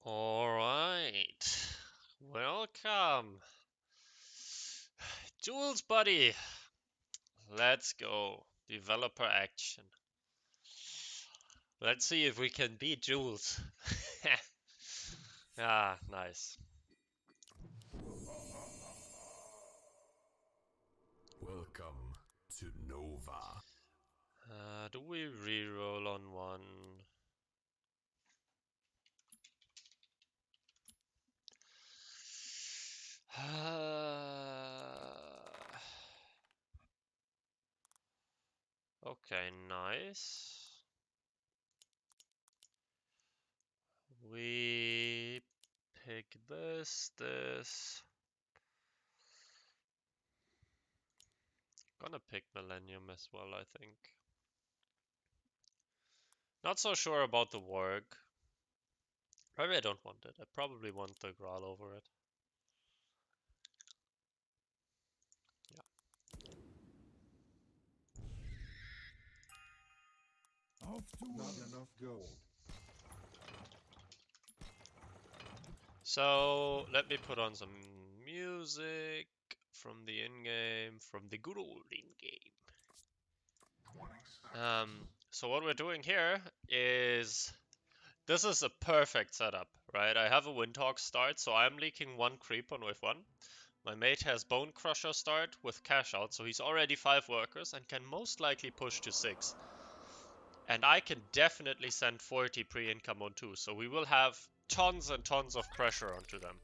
Alright. Welcome. Jules, buddy. Let's go. Developer action. Let's see if we can beat Jules. Ah, nice. Welcome to Nova. Do we reroll on one? Okay, nice. We pick this. Gonna pick Millennium as well, I think. Not so sure about the work. Maybe I don't want it. I probably want the Graal over it. Not enough gold. So let me put on some music from the in-game, from the good old in-game. So what we're doing here is, this is a perfect setup, right? I have a Windhawk start, so I'm leaking one creep on wave 1. My mate has Bone Crusher start with cash out, so he's already 5 workers and can most likely push to 6. And I can definitely send 40 pre-income on 2, so we will have tons and tons of pressure onto them.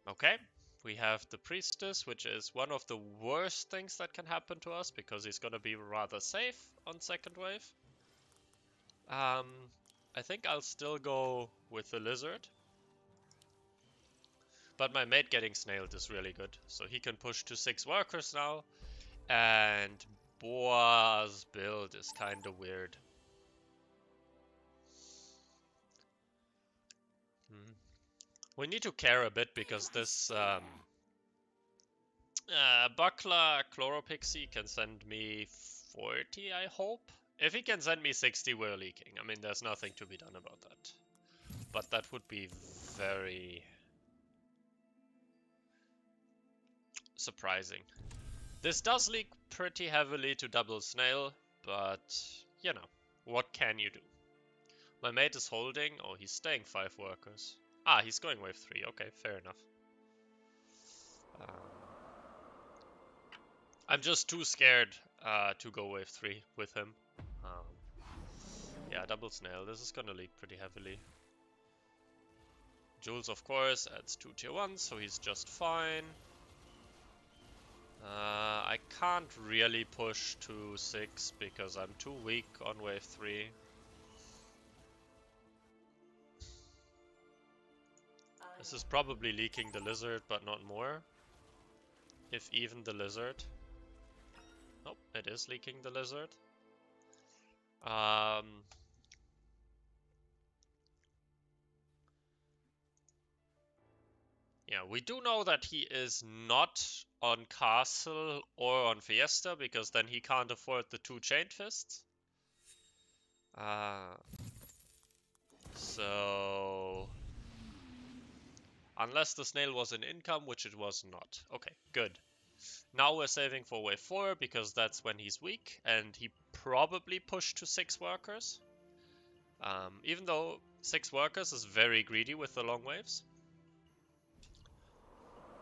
Okay, we have the Priestess, which is one of the worst things that can happen to us because he's gonna be rather safe on second wave. I think I'll still go with the Lizard. But my mate getting snailed is really good, so he can push to 6 workers now. And Boa's build is kinda weird. We need to care a bit because this Buckler Chloropixie can send me 40, I hope. If he can send me 60, we're leaking. I mean, there's nothing to be done about that. But that would be very surprising. This does leak pretty heavily to double snail, but, you know, what can you do? My mate is holding. Oh, he's staying 5 workers. Ah, he's going wave 3. Okay, fair enough. I'm just too scared to go wave 3 with him. Yeah, double snail. This is gonna leak pretty heavily. Jules, of course, adds 2 tier 1s, so he's just fine. I can't really push to 6 because I'm too weak on wave 3. This is probably leaking the Lizard, but not more. If even the Lizard. Nope, it is leaking the Lizard. Yeah, we do know that he is not on Castle or on Fiesta, because then he can't afford the 2 Chained Fists. So... Unless the snail was an income, which it was not. Okay, good. Now we're saving for wave 4, because that's when he's weak, and he probably pushed to 6 workers. Even though 6 workers is very greedy with the long waves.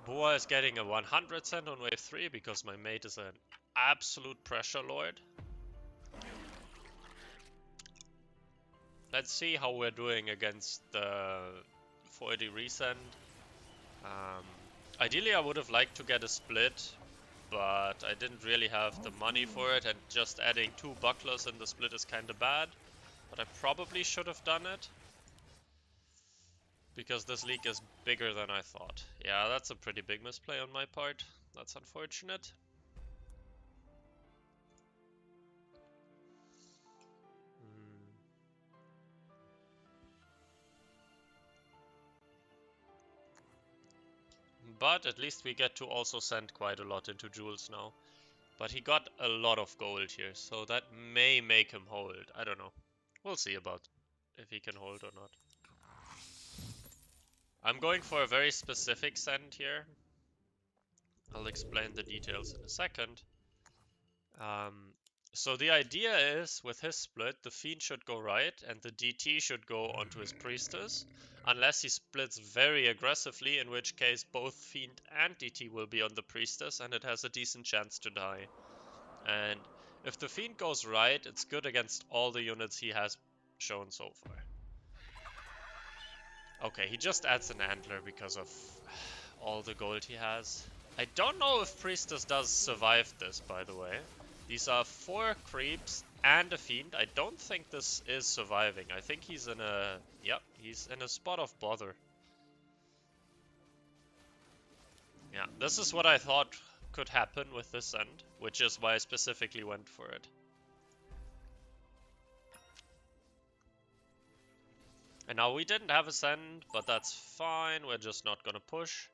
Boa is getting a 100 cent on wave 3 because my mate is an absolute pressure lord. Let's see how we're doing against the 40 resend. Ideally I would have liked to get a split, but I didn't really have the money for it, and just adding 2 bucklers in the split is kinda bad. But I probably should have done it, because this leak is bigger than I thought. Yeah, that's a pretty big misplay on my part. That's unfortunate. But at least we get to also send quite a lot into Jules now. But he got a lot of gold here, so that may make him hold. I don't know. We'll see about. if he can hold or not. I'm going for a very specific send here. I'll explain the details in a second. So the idea is, with his split, the Fiend should go right and the DT should go onto his Priestess, unless he splits very aggressively, in which case both Fiend and DT will be on the Priestess and it has a decent chance to die. And if the Fiend goes right, it's good against all the units he has shown so far. Okay, he just adds an Antler because of all the gold he has. I don't know if Priestess does survive this, by the way. These are 4 creeps and a Fiend. I don't think this is surviving. I think he's in a... Yep, he's in a spot of bother. Yeah, this is what I thought could happen with this end, which is why I specifically went for it. And now we didn't have a send, but that's fine. We're just not gonna push.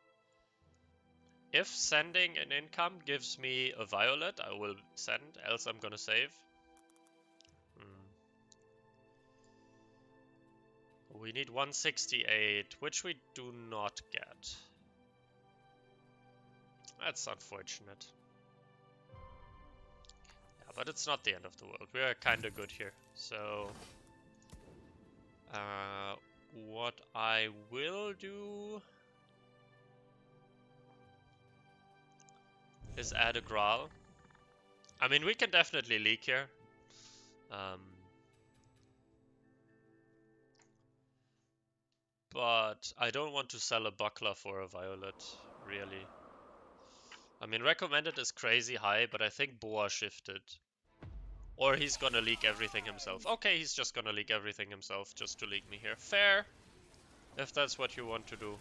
If sending an income gives me a violet, I will send, else I'm gonna save. We need 168, which we do not get. That's unfortunate. Yeah, but it's not the end of the world. We are kinda good here. So, what I will do is add a Graal. I mean, we can definitely leak here. But I don't want to sell a buckler for a violet, really. I mean, recommended is crazy high, but I think Boa shifted. Or he's gonna leak everything himself. Okay, he's just gonna leak everything himself just to leak me here. Fair, if that's what you want to do.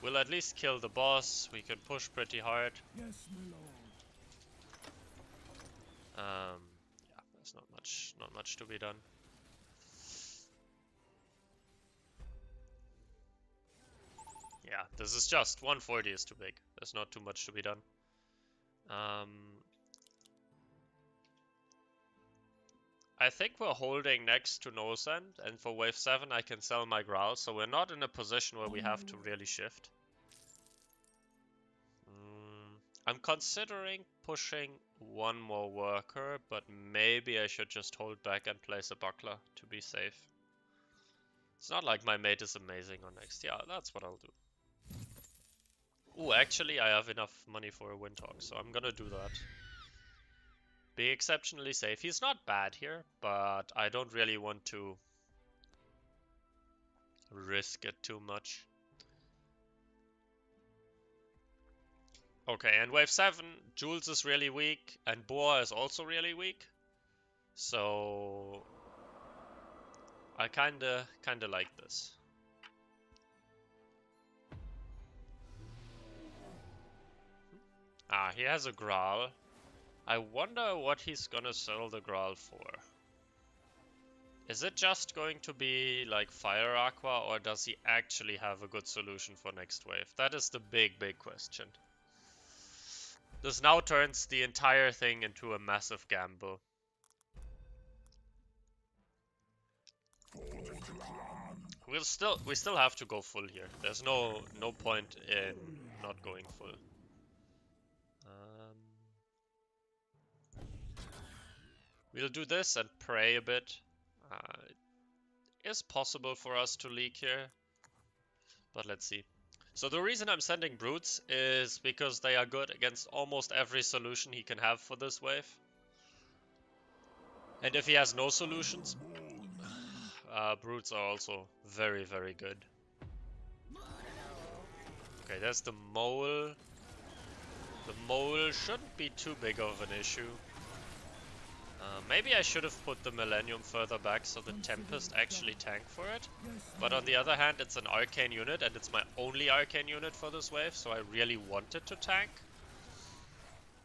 We'll at least kill the boss. We can push pretty hard. Yes, my lord. Yeah, there's not much to be done. Yeah, this is just 140 is too big. There's not too much to be done. I think we're holding next to no send, and for wave 7 I can sell my Graal, so we're not in a position where we have to really shift. I'm considering pushing one more worker, but maybe I should just hold back and place a buckler to be safe. It's not like my mate is amazing on next. Yeah, that's what I'll do. Ooh, actually I have enough money for a Windhawk, so I'm gonna do that. Be exceptionally safe. He's not bad here, but I don't really want to risk it too much. Okay, and wave 7, Jules is really weak, and Boa is also really weak. So I kinda like this. Ah, he has a Graal. I wonder what he's gonna sell the Graal for. Is it just going to be like Fire Aqua, or does he actually have a good solution for next wave? That is the big question. This now turns the entire thing into a massive gamble. We still have to go full here. There's no point in not going full. We'll do this and pray a bit. It is possible for us to leak here, but let's see. So the reason I'm sending Brutes is because they are good against almost every solution he can have for this wave. And if he has no solutions, Brutes are also very, very good. Okay, there's the Mole. The Mole shouldn't be too big of an issue. Maybe I should have put the Millennium further back so the Tempest actually tank for it. But on the other hand, it's an Arcane unit, and it's my only Arcane unit for this wave, so I really wanted to tank.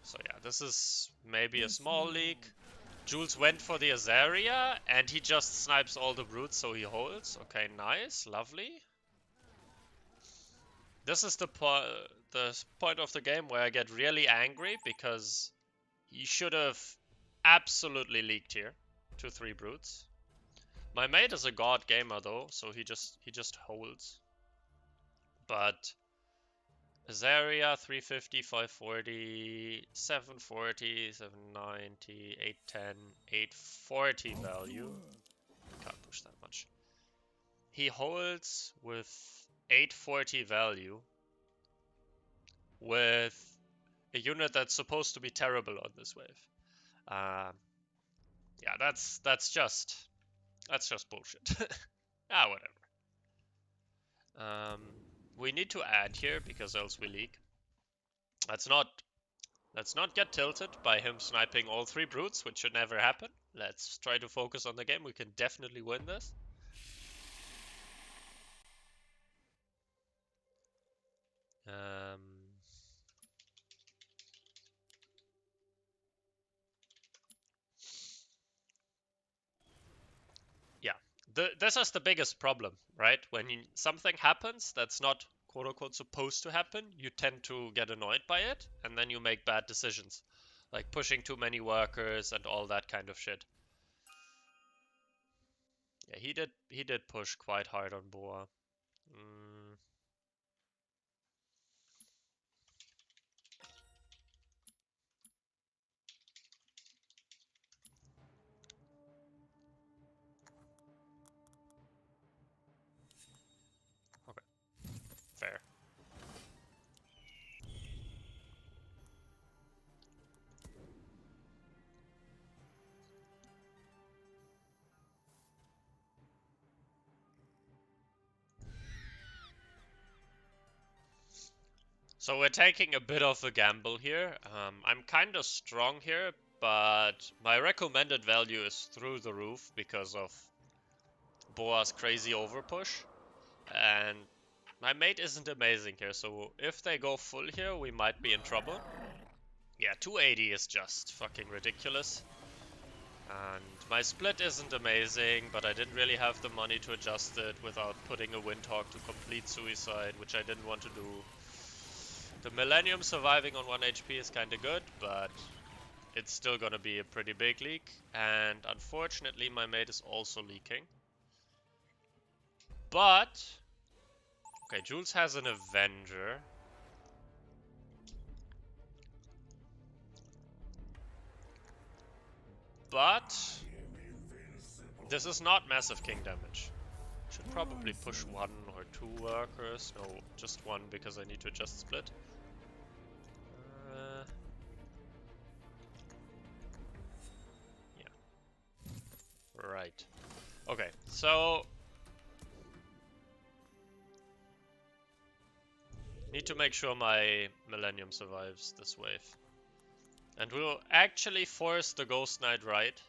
So yeah, this is maybe a small leak. Jules went for the Azaria, and he just snipes all the Brutes, so he holds. Okay, nice, lovely. This is the point of the game where I get really angry, because he should have absolutely leaked here. 2-3 Brutes. My mate is a god gamer though, so he just holds. But Azaria 350, 540, 740, 790, 810, 840 value. Can't push that much. He holds with 840 value with a unit that's supposed to be terrible on this wave. Yeah, that's just bullshit. Ah, whatever. We need to add here because else we leak. Let's not get tilted by him sniping all 3 brutes, which should never happen. Let's try to focus on the game. We can definitely win this. Yeah, this is the biggest problem, right? When something happens that's not quote unquote supposed to happen, you tend to get annoyed by it, and then you make bad decisions, like pushing too many workers and all that kind of shit. Yeah, he did push quite hard on Boa. Okay, fair. So we're taking a bit of a gamble here. I'm kind of strong here, but my recommended value is through the roof because of Boa's crazy overpush. And my mate isn't amazing here, so if they go full here, we might be in trouble. Yeah, 280 is just fucking ridiculous. And my split isn't amazing, but I didn't really have the money to adjust it without putting a Windhawk to complete suicide, which I didn't want to do. The Millennium surviving on 1 HP is kinda good, but it's still gonna be a pretty big leak. And unfortunately, my mate is also leaking. But okay, Jules has an Avenger. But this is not massive king damage. Should probably push 1 or 2 workers. No, just 1 because I need to adjust split. Yeah. Right. Okay, so need to make sure my Millennium survives this wave. And we'll actually force the Ghost Knight right.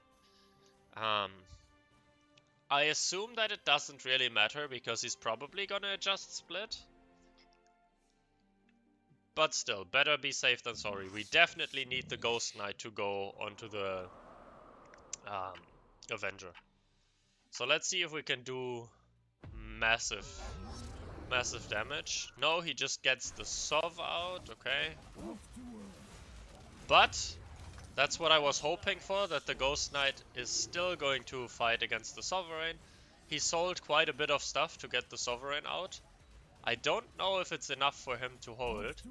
I assume that it doesn't really matter because he's probably gonna adjust split. But still, better be safe than sorry. We definitely need the Ghost Knight to go onto the Avenger. So let's see if we can do massive damage. No, he just gets the Sov out, okay. But that's what I was hoping for, that the Ghost Knight is still going to fight against the Sovereign. He sold quite a bit of stuff to get the Sovereign out. I don't know if it's enough for him to hold.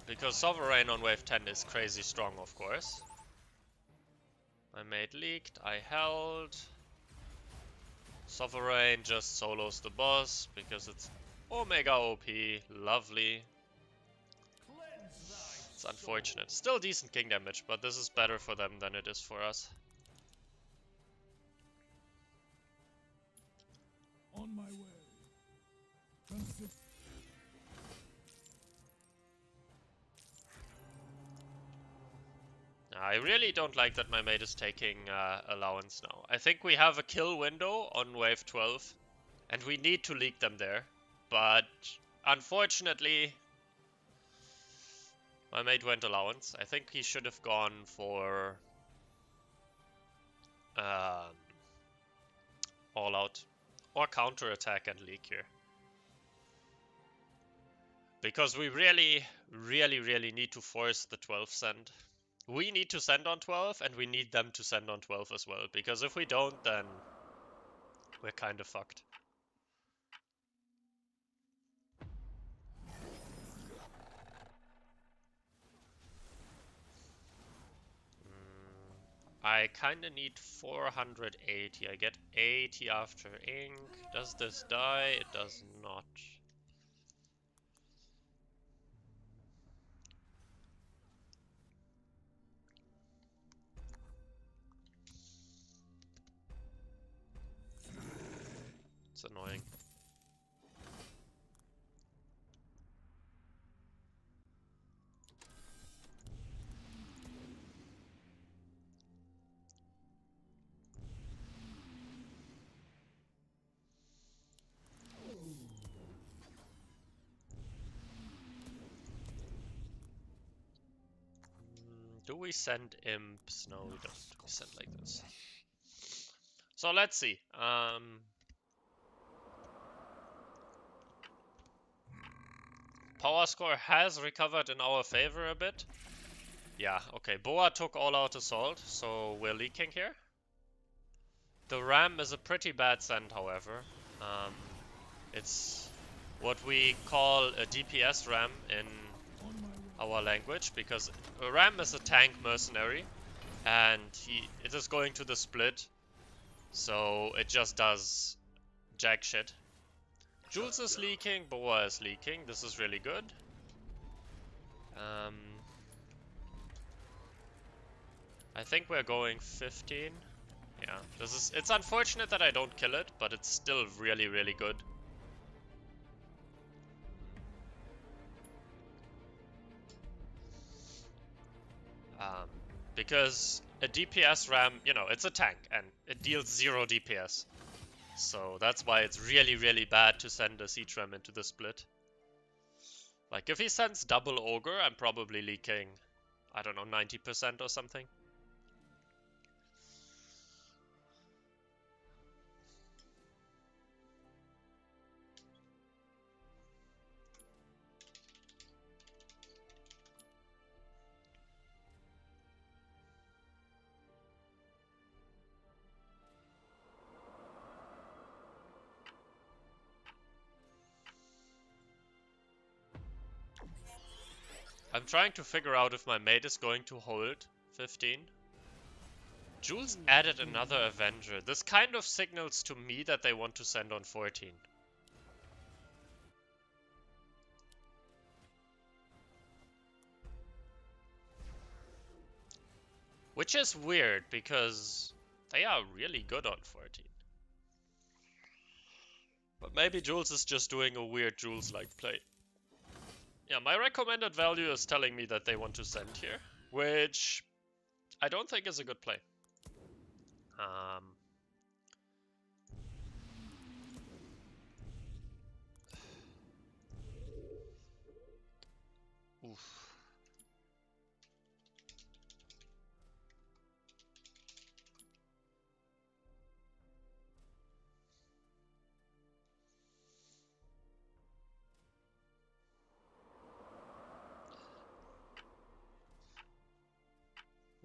Because Sovereign on wave 10 is crazy strong, of course. My mate leaked, I held. Sovereign just solos the boss because it's Omega OP, lovely. It's unfortunate. Still decent king damage, but this is better for them than it is for us. On my way. I really don't like that my mate is taking allowance now. I think we have a kill window on wave 12, and we need to leak them there. But unfortunately, my mate went allowance. I think he should have gone for all out or counter attack and leak here. Because we really need to force the 12 send. We need to send on 12, and we need them to send on 12 as well, because if we don't, then we're kind of fucked. I kinda need 480. I get 80 after ink. Does this die? It does not. It's annoying. Do we send imps? No, we don't. We send like this. So let's see. Power score has recovered in our favor a bit. Yeah, okay. Boa took all out assault, so we're leaking here. The ram is a pretty bad send, however. It's what we call a DPS ram in our language, because a ram is a tank mercenary, and it is going to the split, so it just does jack shit. Jules is leaking, Boa is leaking. This is really good. I think we're going 15. Yeah, it's unfortunate that I don't kill it, but it's still really, really good. Because a DPS ram, you know, it's a tank and it deals 0 DPS. So that's why it's really, really bad to send a siege ram into the split. Like, if he sends double ogre, I'm probably leaking, I don't know, 90% or something. I'm trying to figure out if my mate is going to hold 15. Jules added another Avenger. This kind of signals to me that they want to send on 14. Which is weird, because they are really good on 14. But maybe Jules is just doing a weird Jules-like play. Yeah, my recommended value is telling me that they want to send here, which I don't think is a good play. Oof.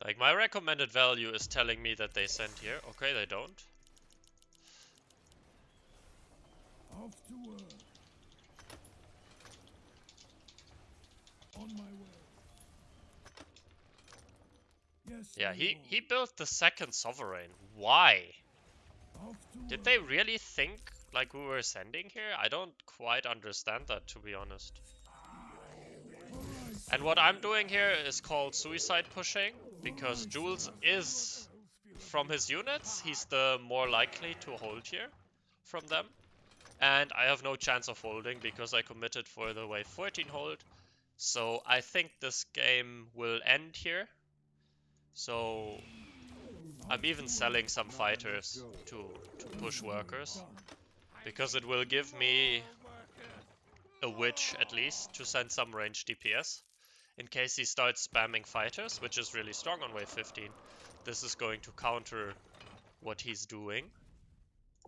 Like, my recommended value is telling me that they send here. Okay, they don't. Off to work. On my way. Yes. Yeah, he built the second sovereign. Why? Did they really think like we were sending here? I don't quite understand that, to be honest. And what I'm doing here is called suicide pushing, because Jules is, from his units, he's the more likely to hold here from them. And I have no chance of holding because I committed for the wave 14 hold. So I think this game will end here. So I'm even selling some fighters to push workers, because it will give me a witch at least to send some range DPS. In case he starts spamming fighters, which is really strong on wave 15, this is going to counter what he's doing.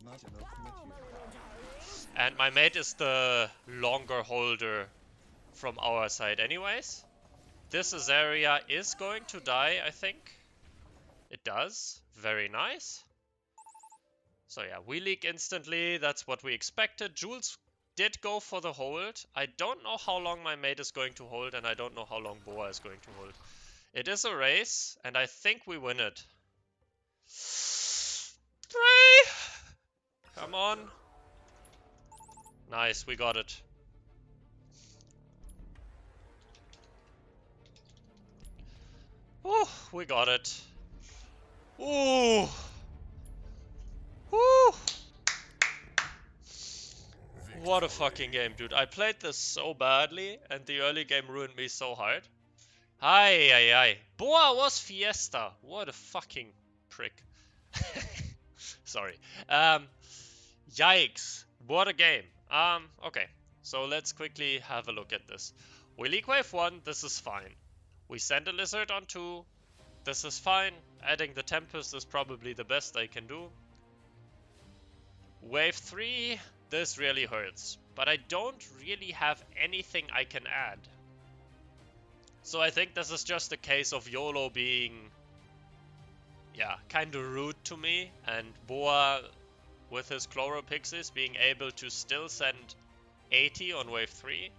Not enough material. And my mate is the longer holder from our side anyways. This Azaria is going to die, I think. It does. Very nice. So yeah, we leak instantly. That's what we expected. Jules did go for the hold. I don't know how long my mate is going to hold, and I don't know how long Boa is going to hold. It is a race, and I think we win it. 3! Come on. Nice, we got it. Ooh, we got it. Ooh. Woo! What a fucking game, dude. I played this so badly, and the early game ruined me so hard. Ay, ay, ay. Boa was Fiesta. What a fucking prick. Sorry. Yikes. What a game. Okay. So let's quickly have a look at this. We leak wave 1, this is fine. We send a lizard on 2, this is fine. Adding the Tempest is probably the best I can do. Wave 3, this really hurts. But I don't really have anything I can add. So I think this is just a case of YOLO being, yeah, kind of rude to me. And Boa, with his Chloro Pixies, being able to still send 80 on wave 3,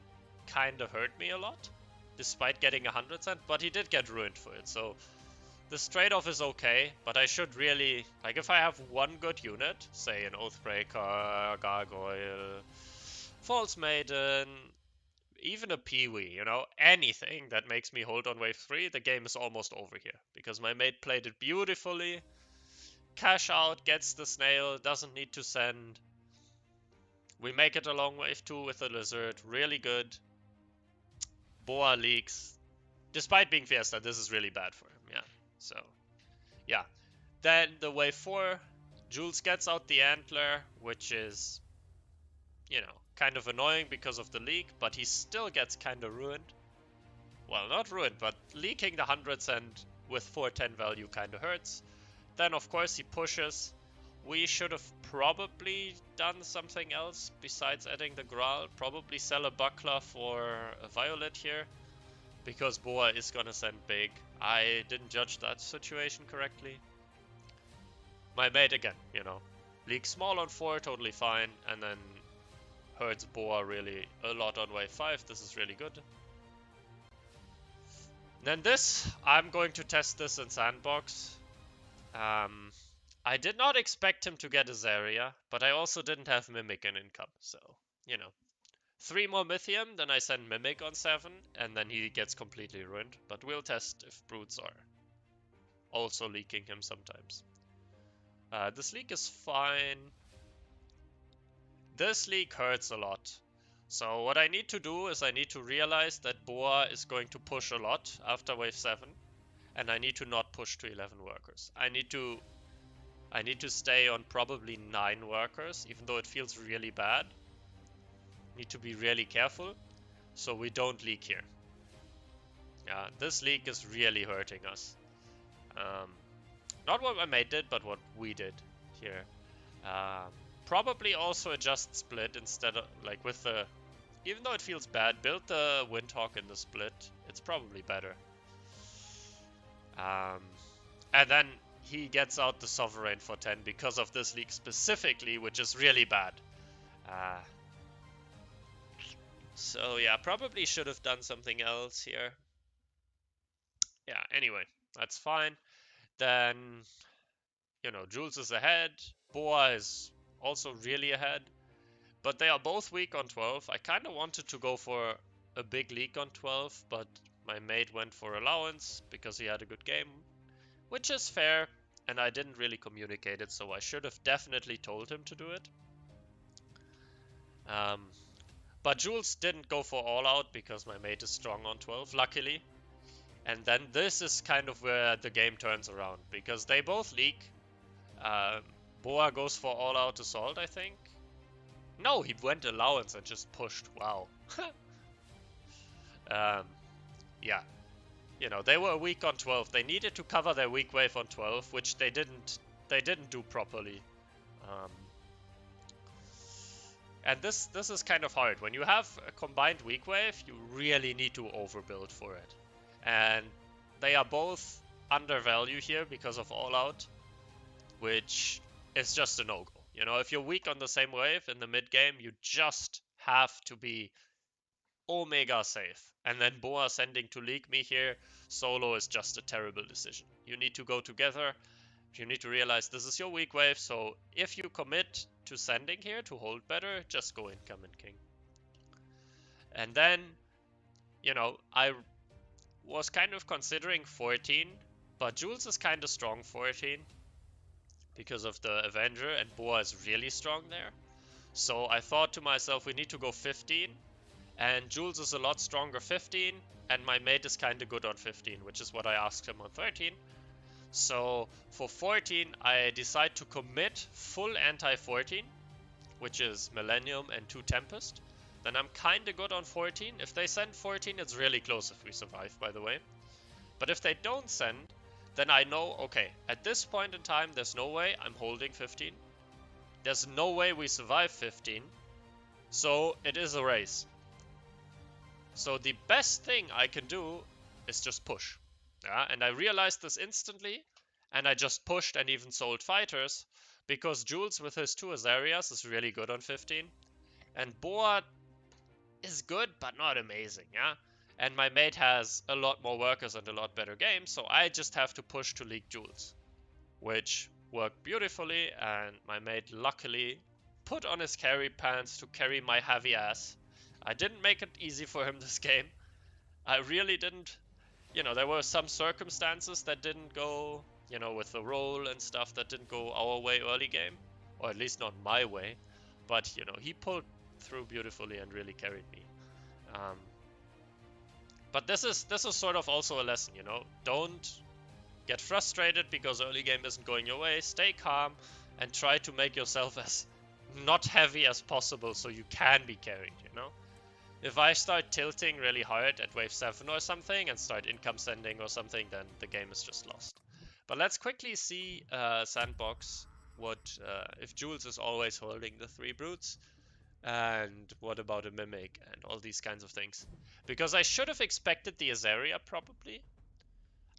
kind of hurt me a lot. Despite getting 100 cent, but he did get ruined for it. So this trade-off is okay, but I should really, like if I have one good unit, say an Oathbreaker, Gargoyle, False Maiden, even a Peewee, you know, anything that makes me hold on wave 3, the game is almost over here. Because my mate played it beautifully. Cash out, gets the snail, doesn't need to send. We make it along wave 2 with the lizard, really good. Boa leaks. Despite being Fiesta, this is really bad for him, yeah. So, yeah. Then the wave 4, Jules gets out the antler, which is, you know, kind of annoying because of the leak, but he still gets kind of ruined. Well, not ruined, but leaking the 100 cent with 410 value kind of hurts. Then, of course, he pushes. We should have probably done something else besides adding the Graal. Probably sell a Buckler for a Violet here, because Boa is gonna send big. I didn't judge that situation correctly. My mate, again, you know, leaks small on 4, totally fine, and then hurts Boa really a lot on wave 5. This is really good. Then this, I'm going to test this in Sandbox. I did not expect him to get a Zarya, but I also didn't have Mimic in income, so, you know. 3 more Mythium, then I send Mimic on 7, and then he gets completely ruined. But we'll test if Brutes are also leaking him sometimes. This leak is fine. This leak hurts a lot. So what I need to do is I need to realize that Boa is going to push a lot after wave 7. And I need to not push to 11 workers. I need to stay on probably 9 workers, even though it feels really bad. Need to be really careful so we don't leak here. Yeah, this leak is really hurting us. Not what my mate did, but what we did here. Probably also adjust split instead of, like, with the... Even though it feels bad, build the Windhawk in the split. It's probably better. And then he gets out the Sovereign for 10 because of this leak specifically, which is really bad. So yeah, probably should have done something else here. Yeah, anyway, that's fine. Then, you know, Jules is ahead. Boa is also really ahead. But they are both weak on 12. I kind of wanted to go for a big leak on 12, but my mate went for allowance because he had a good game, which is fair, and I didn't really communicate it, so I should have definitely told him to do it. But Jules didn't go for all out because my mate is strong on 12, luckily. And then this is kind of where the game turns around, because they both leak. Boa goes for all out assault, I think. No, he went allowance and just pushed. Wow. Yeah. You know, they were weak on 12. They needed to cover their weak wave on 12, which they didn't do properly. And this is kind of hard. When you have a combined weak wave, you really need to overbuild for it. And they are both undervalued here because of All Out, which is just a no-go. You know, if you're weak on the same wave in the mid game, you just have to be Omega safe. And then Boa sending to league me here solo is just a terrible decision. You need to go together. You need to realize this is your weak wave, so if you commit to sending here to hold better, just go income and king. And then, you know, I was kind of considering 14, but Jules is kind of strong 14 because of the Avenger, and Boa is really strong there. So I thought to myself, we need to go 15, and Jules is a lot stronger 15, and my mate is kind of good on 15, which is what I asked him on 13. So for 14, I decide to commit full anti-14, which is Millennium and 2 Tempest. Then I'm kinda good on 14. If they send 14, it's really close if we survive, by the way. But if they don't send, then I know, okay, at this point in time, there's no way I'm holding 15. There's no way we survive 15. So it is a race. So the best thing I can do is just push. Yeah, and I realized this instantly, and I just pushed and even sold fighters, because Jules with his 2 Azarias is really good on 15, and Boa is good, but not amazing, yeah? And my mate has a lot more workers and a lot better games, so I just have to push to league Jules, which worked beautifully, and my mate luckily put on his carry pants to carry my heavy ass. I didn't make it easy for him this game. I really didn't. You know, there were some circumstances that didn't go, you know, with the roll and stuff that didn't go our way early game, or at least not my way. But, you know, he pulled through beautifully and really carried me. Um, but this is sort of also a lesson, you know. Don't get frustrated because early game isn't going your way. Stay calm and try to make yourself as not heavy as possible so you can be carried, you know. If I start tilting really hard at wave 7 or something and start income sending or something, then the game is just lost. But let's quickly see Sandbox, what if Jules is always holding the 3 brutes, and what about a Mimic and all these kinds of things. Because I should have expected the Azaria probably.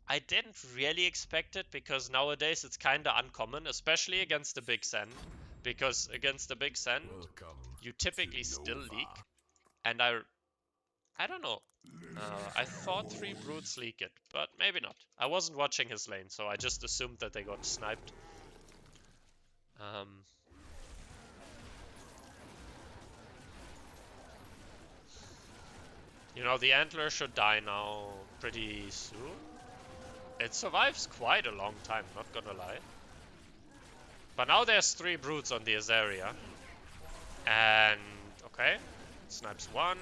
I didn't really expect it because nowadays it's kinda uncommon, especially against the Big Send. Because against the Big Send, you typically still leak. And I don't know. I thought 3 brutes leak it, but maybe not. I wasn't watching his lane, so I just assumed that they got sniped. You know, the antler should die now pretty soon. It survives quite a long time, not gonna lie. But now there's 3 brutes on the Azaria. And, okay, snipes 1.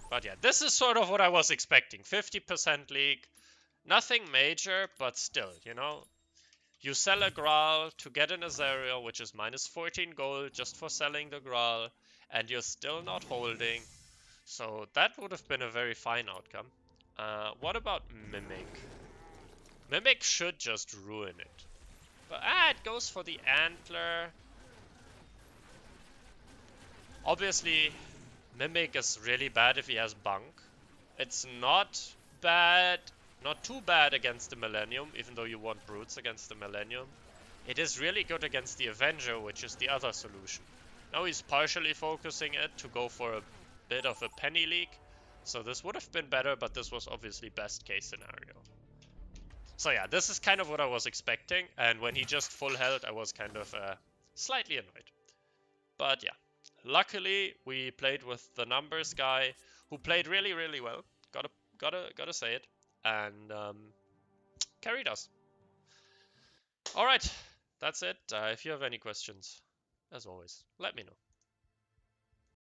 But yeah, this is sort of what I was expecting. 50% leak. Nothing major, but still, you know. You sell a Graal to get an Azaria, which is minus 14 gold just for selling the Graal, and you're still not holding. So that would have been a very fine outcome. What about Mimic? Mimic should just ruin it. But it goes for the Antler. Obviously, Mimic is really bad if he has Bunk. It's not bad, not too bad against the Millennium, even though you want Brutes against the Millennium. It is really good against the Avenger, which is the other solution. Now he's partially focusing it to go for a bit of a penny leak. So this would have been better, but this was obviously best case scenario. So yeah, this is kind of what I was expecting. And when he just full held, I was kind of slightly annoyed. But yeah, luckily we played with the numbers guy who played really, really well. Gotta say it. And carried us. All right, that's it. If you have any questions, as always, let me know.